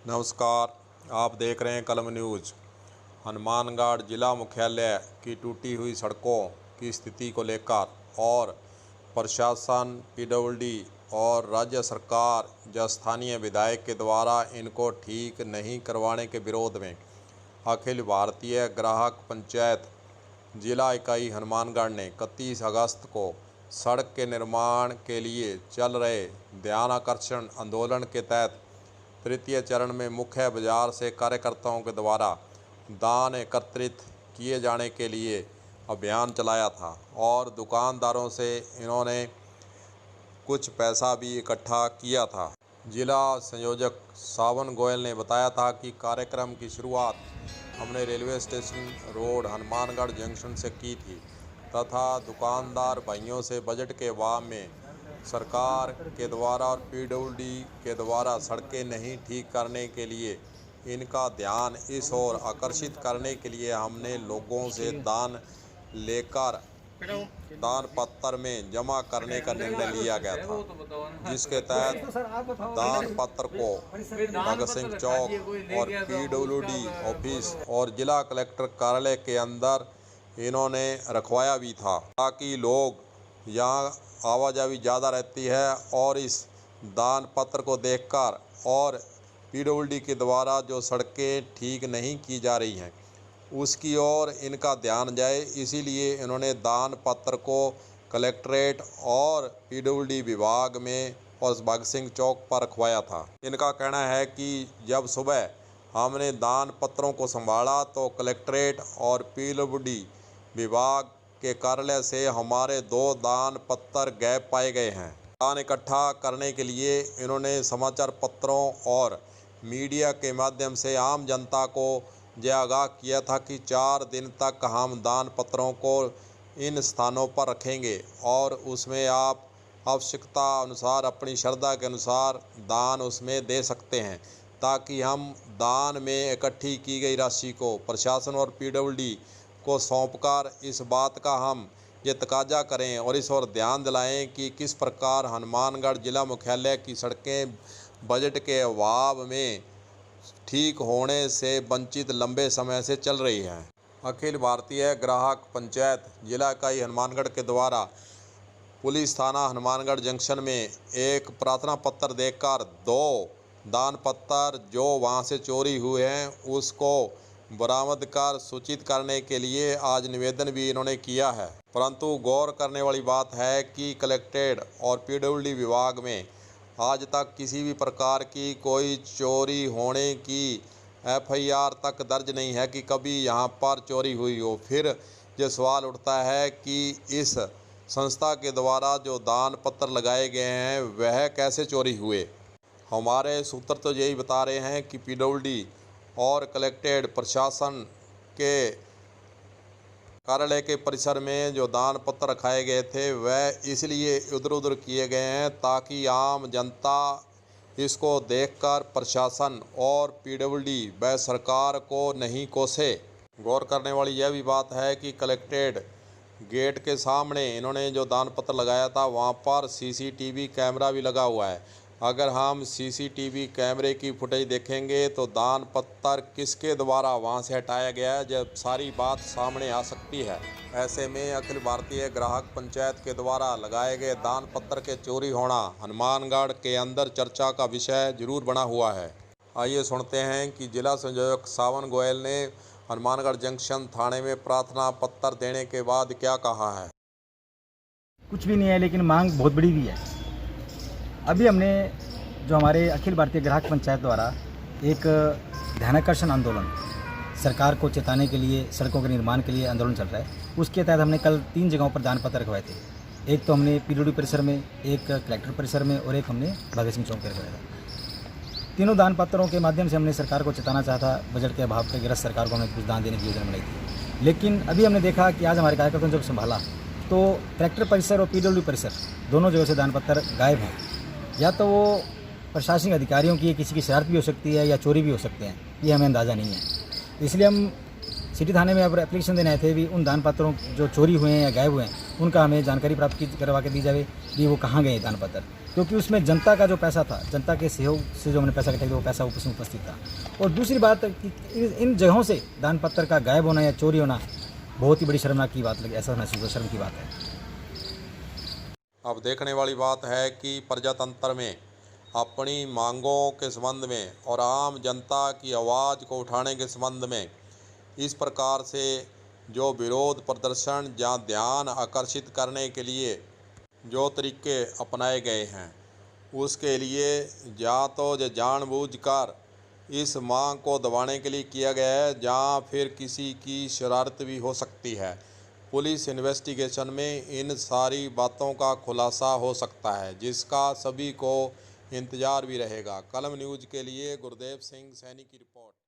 नमस्कार, आप देख रहे हैं कलम न्यूज़। हनुमानगढ़ जिला मुख्यालय की टूटी हुई सड़कों की स्थिति को लेकर और प्रशासन, पीडब्ल्यूडी और राज्य सरकार या स्थानीय विधायक के द्वारा इनको ठीक नहीं करवाने के विरोध में अखिल भारतीय ग्राहक पंचायत जिला इकाई हनुमानगढ़ ने 31 अगस्त को सड़क के निर्माण के लिए चल रहे ध्यानाकर्षण आंदोलन के तहत तृतीय चरण में मुख्य बाजार से कार्यकर्ताओं के द्वारा दान एकत्रित किए जाने के लिए अभियान चलाया था और दुकानदारों से इन्होंने कुछ पैसा भी इकट्ठा किया था। जिला संयोजक सावन गोयल ने बताया था कि कार्यक्रम की शुरुआत हमने railway station road Hanumangarh junction से की थी तथा दुकानदार भाइयों से बजट के अभाव में सरकार के द्वारा और पीडब्ल्यूडी के द्वारा सड़कें नहीं ठीक करने के लिए इनका ध्यान इस ओर आकर्षित करने के लिए हमने लोगों से दान लेकर दान पत्र में जमा करने का निर्णय लिया गया था, जिसके तहत दान पत्र को भगत सिंह चौक और पीडब्ल्यूडी ऑफिस और जिला कलेक्टर कार्यालय के अंदर इन्होंने रखवाया भी था ताकि लोग यहाँ आवाजाही ज़्यादा रहती है और इस दान पत्र को देखकर और पीडब्ल्यूडी के द्वारा जो सड़कें ठीक नहीं की जा रही हैं उसकी ओर इनका ध्यान जाए, इसीलिए इन्होंने दान पत्र को कलेक्ट्रेट और पीडब्ल्यूडी विभाग में और भगत सिंह चौक पर रखवाया था। इनका कहना है कि जब सुबह हमने दान पत्रों को संभाला तो कलेक्ट्रेट और पीडब्ल्यूडी विभाग के कार्यालय से हमारे 2 दान पत्र गायब पाए गए हैं। दान इकट्ठा करने के लिए इन्होंने समाचार पत्रों और मीडिया के माध्यम से आम जनता को यह आगाह किया था कि 4 दिन तक हम दान पत्रों को इन स्थानों पर रखेंगे और उसमें आप आवश्यकता अनुसार अपनी श्रद्धा के अनुसार दान उसमें दे सकते हैं, ताकि हम दान में इकट्ठी की गई राशि को प्रशासन और पीडब्ल्यूडी को सौंपकर इस बात का हम ये तकाजा करें और इस ओर ध्यान दिलाएं कि किस प्रकार हनुमानगढ़ जिला मुख्यालय की सड़कें बजट के अभाव में ठीक होने से वंचित लंबे समय से चल रही हैं। अखिल भारतीय ग्राहक पंचायत जिला इकाई हनुमानगढ़ के द्वारा पुलिस थाना हनुमानगढ़ जंक्शन में एक प्रार्थना पत्र देकर 2 दान पत्र जो वहां से चोरी हुए हैं उसको बरामद कर सूचित करने के लिए आज निवेदन भी इन्होंने किया है। परंतु गौर करने वाली बात है कि कलेक्ट्रेट और पीडब्ल्यूडी विभाग में आज तक किसी भी प्रकार की कोई चोरी होने की एफआईआर तक दर्ज नहीं है कि कभी यहाँ पर चोरी हुई हो। फिर ये सवाल उठता है कि इस संस्था के द्वारा जो दान पत्र लगाए गए हैं वह कैसे चोरी हुए। हमारे सूत्र तो यही बता रहे हैं कि पीडब्ल्यूडी और कलेक्टेड प्रशासन के कार्यालय के परिसर में जो दान पत्र रखाए गए थे वह इसलिए इधर उधर किए गए हैं ताकि आम जनता इसको देखकर प्रशासन और पीडब्ल्यूडी व सरकार को नहीं कोसे। गौर करने वाली यह भी बात है कि कलेक्टेड गेट के सामने इन्होंने जो दान पत्र लगाया था वहां पर सीसीटीवी कैमरा भी लगा हुआ है। अगर हम सीसीटीवी कैमरे की फुटेज देखेंगे तो दान पत्र किसके द्वारा वहां से हटाया गया है जब सारी बात सामने आ सकती है। ऐसे में अखिल भारतीय ग्राहक पंचायत के द्वारा लगाए गए दान पत्र के चोरी होना हनुमानगढ़ के अंदर चर्चा का विषय जरूर बना हुआ है। आइए सुनते हैं कि जिला संयोजक सावन गोयल ने हनुमानगढ़ जंक्शन थाने में प्रार्थना पत्र देने के बाद क्या कहा है। कुछ भी नहीं है, लेकिन मांग बहुत बड़ी भी है। अभी हमने जो हमारे अखिल भारतीय ग्राहक पंचायत द्वारा एक ध्यानाकर्षण आंदोलन सरकार को चेताने के लिए सड़कों के निर्माण के लिए आंदोलन चल रहा है, उसके तहत हमने कल 3 जगहों पर दान पत्र रखवाए थे। एक तो हमने पीडब्ल्यूडी परिसर में, एक कलेक्टर परिसर में और एक हमने भगत सिंह चौक पर रखवाया था। तीनों दान पत्रों के माध्यम से हमने सरकार को चेताना चाहता, बजट के अभाव के ग्रस्त सरकार को हमने कुछ दान देने की योजना बनाई थी। लेकिन अभी हमने देखा कि आज हमारे कार्यकर्ताओं ने जब संभाला तो कलेक्टर परिसर और पीडब्ल्यूडी परिसर दोनों जगह से दान पत्र गायब हैं। या तो वो प्रशासनिक अधिकारियों की किसी की शरारत भी हो सकती है या चोरी भी हो सकते हैं, ये हमें अंदाज़ा नहीं है। इसलिए हम सिटी थाने में अब एप्लीकेशन देने आए थे भी उन दान पत्रों जो चोरी हुए हैं या गायब हुए हैं उनका हमें जानकारी प्राप्त करवा के दी जाए कि वो कहाँ गए दान पत्र, क्योंकि उसमें जनता का जो पैसा था, जनता के सहयोग से जो हमने पैसा इकट्ठा किया वो पैसा उसमें उपस्थित था। और दूसरी बात कि इन जगहों से दान पत्र का गायब होना या चोरी होना बहुत ही बड़ी शर्मनाक की बात लगी, ऐसा महसूस हुआ, शर्म की बात है। अब देखने वाली बात है कि प्रजातंत्र में अपनी मांगों के संबंध में और आम जनता की आवाज़ को उठाने के संबंध में इस प्रकार से जो विरोध प्रदर्शन या ध्यान आकर्षित करने के लिए जो तरीके अपनाए गए हैं, उसके लिए या तो जानबूझकर इस मांग को दबाने के लिए किया गया है या फिर किसी की शरारत भी हो सकती है। पुलिस इन्वेस्टिगेशन में इन सारी बातों का खुलासा हो सकता है, जिसका सभी को इंतज़ार भी रहेगा। कलम न्यूज़ के लिए गुरदेव सिंह सैनी की रिपोर्ट।